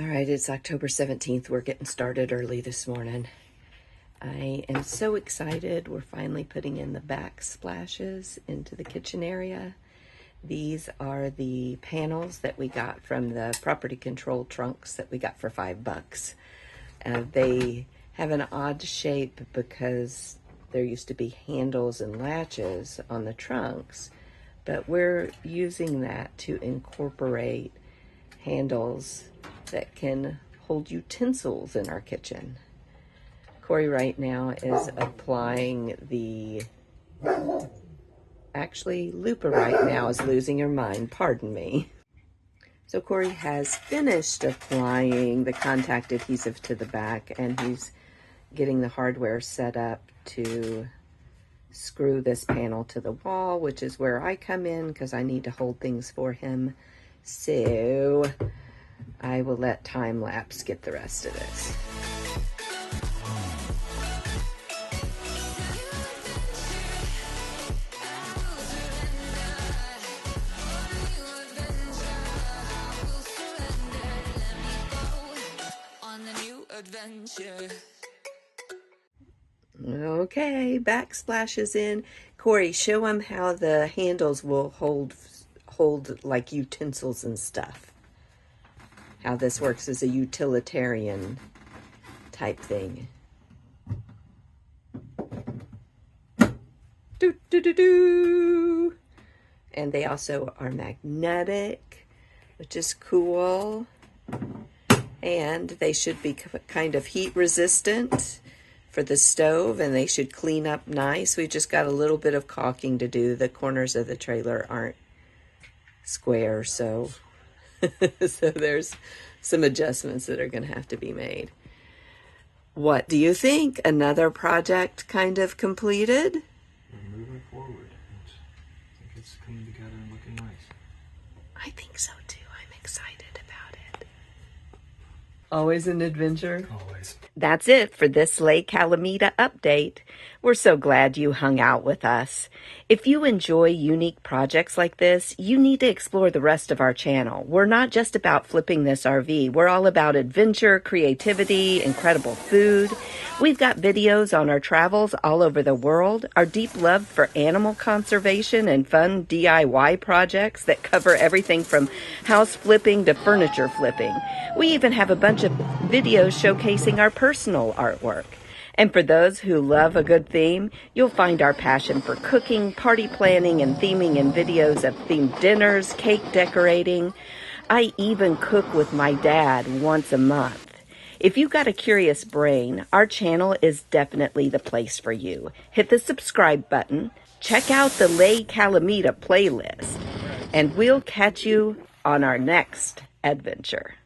All right, it's October 17th. We're getting started early this morning. I am so excited. We're finally putting in the backsplashes into the kitchen area. These are the panels that we got from the property control trunks that we got for $5. They have an odd shape because there used to be handles and latches on the trunks, but we're using that to incorporate handles that can hold utensils in our kitchen. Corey right now is applying the, actually Lupa right now is losing her mind, pardon me. So Corey has finished applying the contact adhesive to the back, and he's getting the hardware set up to screw this panel to the wall, which is where I come in because I need to hold things for him. So I will let time lapse get the rest of this. Okay, backsplash is in. Corey, show him how the handles will hold like utensils and stuff. How this works as a utilitarian type thing. Do, do, do, do. And they also are magnetic, which is cool. And they should be kind of heat resistant for the stove, and they should clean up nice. We just got a little bit of caulking to do. The corners of the trailer aren't square, so so there's some adjustments that are going to have to be made. What do you think? Another project kind of completed? We're moving forward. I think it's coming together and looking nice. I think so too. I'm excited about it. Always an adventure. Always. That's it for this Lake Calamita update. We're so glad you hung out with us. If you enjoy unique projects like this, you need to explore the rest of our channel. We're not just about flipping this RV. We're all about adventure, creativity, incredible food. We've got videos on our travels all over the world, our deep love for animal conservation, and fun DIY projects that cover everything from house flipping to furniture flipping. We even have a bunch of videos showcasing our personal artwork. And for those who love a good theme, you'll find our passion for cooking, party planning, and theming in videos of themed dinners, cake decorating. I even cook with my dad once a month. If you've got a curious brain, our channel is definitely the place for you. Hit the subscribe button, check out the Lake Calamita playlist, and we'll catch you on our next adventure.